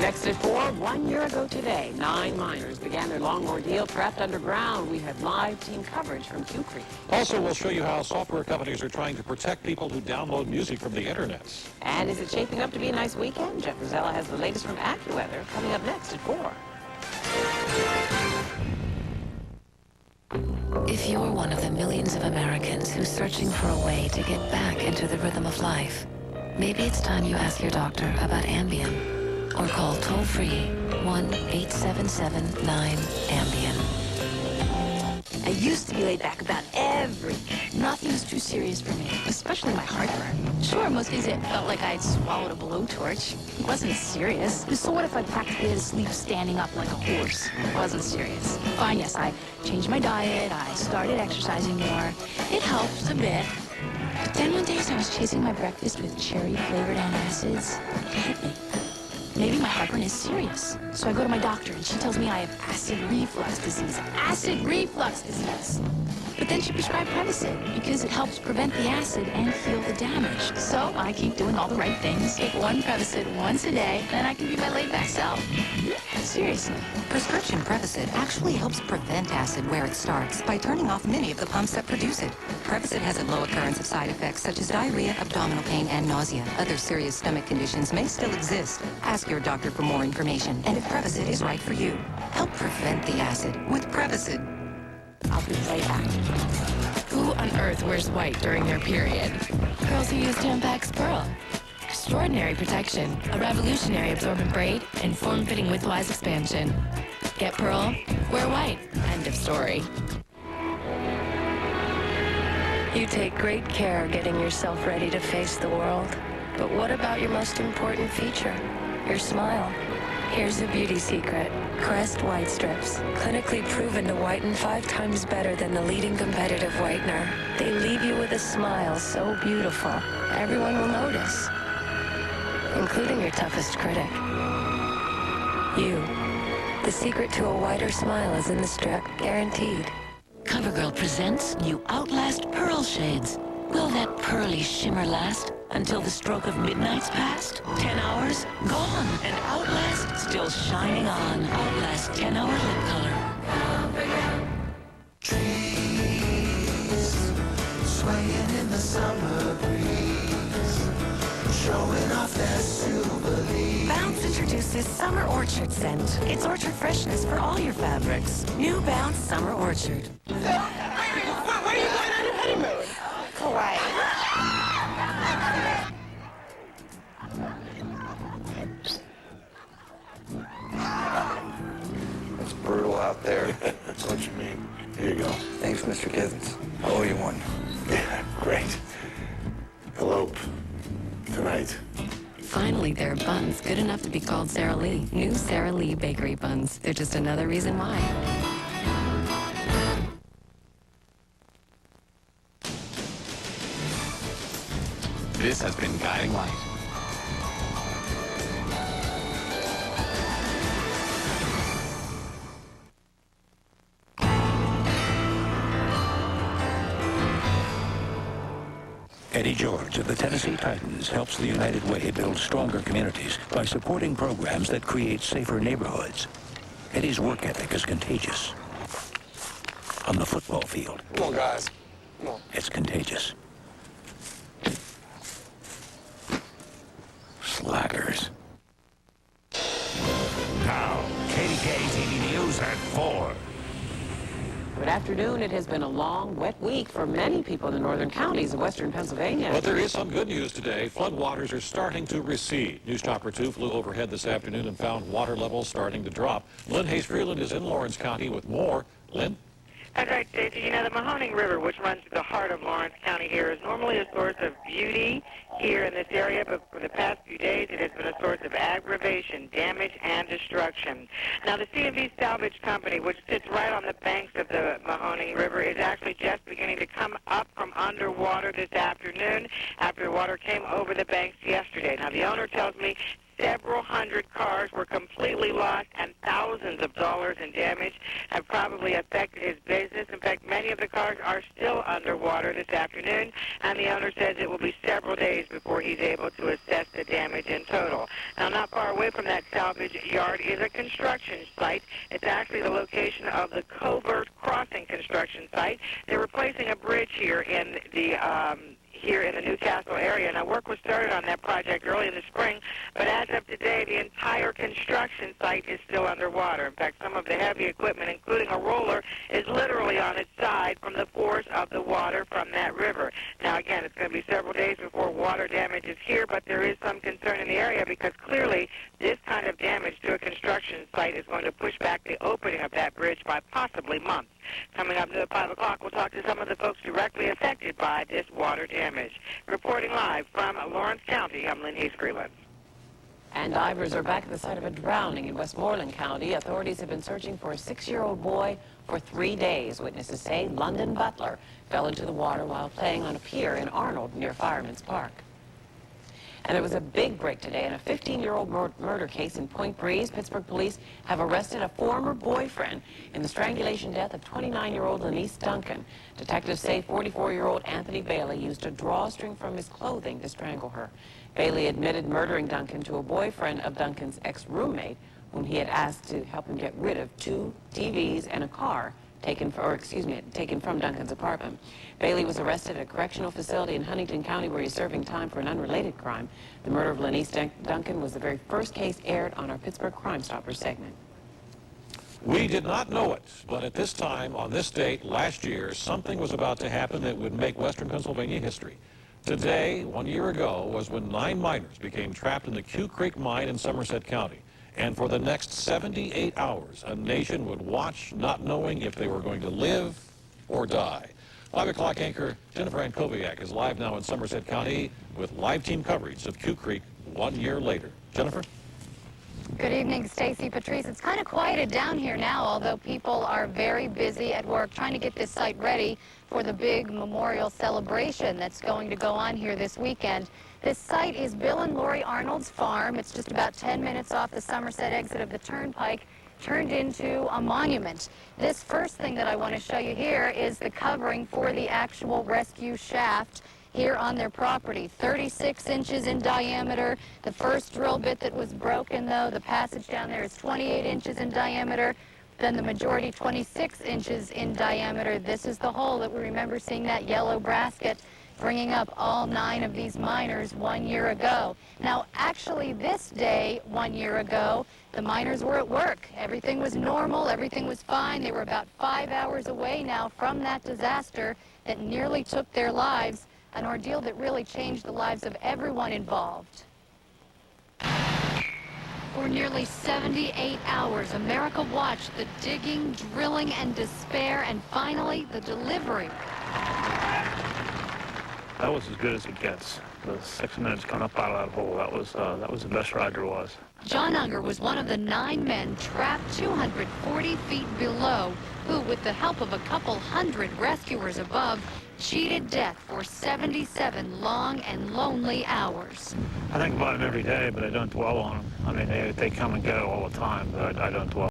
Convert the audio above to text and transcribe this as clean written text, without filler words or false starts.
Next at 4, 1 year ago today, 9 miners began their long ordeal trapped underground. We have live team coverage from Quecreek. Also, we'll show you how software companies are trying to protect people who download music from the internet. And is it shaping up to be a nice weekend? Jeff Rosella has the latest from AccuWeather coming up next at 4. If you're one of the millions of Americans who's searching for a way to get back into the rhythm of life, maybe it's time you ask your doctor about Ambien. Or call toll-free 1-877-9-AMBIEN. I used to be laid back about everything. Nothing was too serious for me, especially my heartburn. Sure, most days it felt like I'd swallowed a blowtorch. It wasn't serious. So what if I practically had to sleep standing up like a horse? It wasn't serious. Fine, yes, I changed my diet. I started exercising more. It helped a bit. But then one day as I was chasing my breakfast with cherry-flavored antacids, it hit me. Maybe my heartburn is serious. So I go to my doctor and she tells me I have acid reflux disease. Acid reflux disease! But then she prescribed Prevacid because it helps prevent the acid and heal the damage. So I keep doing all the right things. Take one Prevacid once a day, then I can be my laid-back self. Seriously. Prescription Prevacid actually helps prevent acid where it starts by turning off many of the pumps that produce it. Prevacid has a low occurrence of side effects such as diarrhea, abdominal pain, and nausea. Other serious stomach conditions may still exist. Ask your doctor for more information and if Prevacid is right for you. Help prevent the acid with Prevacid. I'll be right back. Who on earth wears white during their period? Girls who use Tampax Pearl. Extraordinary protection, a revolutionary absorbent braid, and form-fitting widthwise expansion. Get Pearl, wear white. End of story. You take great care getting yourself ready to face the world. But what about your most important feature? Your smile. Here's a beauty secret. Crest White Strips. Clinically proven to whiten 5 times better than the leading competitive whitener. They leave you with a smile so beautiful, everyone will notice. Including your toughest critic. You. The secret to a whiter smile is in the strip, guaranteed. CoverGirl presents new Outlast Pearl Shades. Will that pearly shimmer last until the stroke of midnight's past? 10 hours? Gone. And Outlast still shining on. Outlast 10-hour lip color. Trees swaying in the summer breeze, showing off their silver leaves. Bounce introduces Summer Orchard scent. It's orchard freshness for all your fabrics. New Bounce Summer Orchard. Where are you going on your honeymoon? Kauai. It's brutal out there. That's what you mean. Here you go. Thanks, Mr. Gibbons. I owe you one. Yeah, great. Elope. Tonight. Finally, there are buns good enough to be called Sara Lee. New Sara Lee bakery buns. They're just another reason why. This has been Guiding Light. Eddie George of the Tennessee Titans helps the United Way build stronger communities by supporting programs that create safer neighborhoods. Eddie's work ethic is contagious. On the football field, Come on, guys. Come on. it's contagious. Slackers. Now, KDKA TV News at 4. Good afternoon. It has been a long, wet week for many people in the northern counties of western Pennsylvania. But there is some good news today. Floodwaters are starting to recede. News Chopper 2 flew overhead this afternoon and found water levels starting to drop. Lynn Freeland is in Lawrence County with more. Lynn? That's right, Stacey. You know, the Mahoning River, which runs through the heart of Lawrence County here, is normally a source of beauty here in this area, but for the past few days it has been a source of aggravation, damage, and destruction. Now, the C&V Salvage Company, which sits right on the banks of the Mahoning River, is actually just beginning to come up from underwater this afternoon after the water came over the banks yesterday. Now, the owner tells me several hundred cars were completely lost, and thousands of dollars in damage have probably affected his business. In fact, many of the cars are still underwater this afternoon, and the owner says it will be several days before he's able to assess the damage in total. Now, not far away from that salvage yard is a construction site. It's actually the location of the Covert Crossing construction site. They're replacing a bridge here in the Newcastle area. Now, work was started on that project early in the spring, but as of today, the entire construction site is still underwater. In fact, some of the heavy equipment, including a roller, is literally on its side from the force of the water from that river. Now, again, it's going to be several days before water damage is here, but there is some concern in the area because clearly this kind of damage to a construction site is going to push back the opening of that bridge by possibly months. Coming up to 5 o'clock, we'll talk to some of the folks directly affected by this water damage. Reporting live from Lawrence County, I'm Lynnice. And divers are back at the site of a drowning in Westmoreland County. Authorities have been searching for a 6-year-old boy for 3 days. Witnesses say London Butler fell into the water while playing on a pier in Arnold near Fireman's Park. And there was a big break today in a 15-year-old murder case in Point Breeze. Pittsburgh police have arrested a former boyfriend in the strangulation death of 29-year-old Lynnice Duncan. Detectives say 44-year-old Anthony Bailey used a drawstring from his clothing to strangle her. Bailey admitted murdering Duncan to a boyfriend of Duncan's ex-roommate, whom he had asked to help him get rid of 2 TVs and a car taken from Duncan's apartment. Bailey was arrested at a correctional facility in Huntington County where he's serving time for an unrelated crime. The murder of Lynnice Duncan was the very first case aired on our Pittsburgh Crime Stoppers segment. We did not know it, but at this time, on this date last year, something was about to happen that would make Western Pennsylvania history. Today, 1 year ago, was when 9 miners became trapped in the Quecreek mine in Somerset County. And for the next 78 hours, a nation would watch, not knowing if they were going to live or die. 5 o'clock anchor Jennifer Ankoviak is live now in Somerset County with live team coverage of Quecreek 1 year later. Jennifer? Good evening, Stacy, Patrice. It's kind of quieted down here now, although people are very busy at work trying to get this site ready for the big memorial celebration that's going to go on here this weekend. This site is Bill and Lori Arnold's farm. It's just about 10 minutes off the Somerset exit of the Turnpike, turned into a monument. This first thing that I want to show you here is the covering for the actual rescue shaft here on their property, 36 inches in diameter. The first drill bit that was broken, though, the passage down there is 28 inches in diameter. Then the majority 26 inches in diameter. This is the hole that we remember seeing that yellow basket bringing up all 9 of these miners 1 year ago. Now, actually, this day 1 year ago, the miners were at work. Everything was normal. Everything was fine. They were about 5 hours away now from that disaster that nearly took their lives, an ordeal that really changed the lives of everyone involved. For nearly 78 hours, America watched the digging, drilling, and despair, and finally, the delivery. That was as good as it gets. The 6 minutes coming up out of that hole, that was the best ride there was. John Unger was one of the 9 men trapped 240 feet below, who, with the help of a couple hundred rescuers above, cheated death for 77 long and lonely hours. I think about them every day, but I don't dwell on them. I mean, they come and go all the time, but I don't dwell.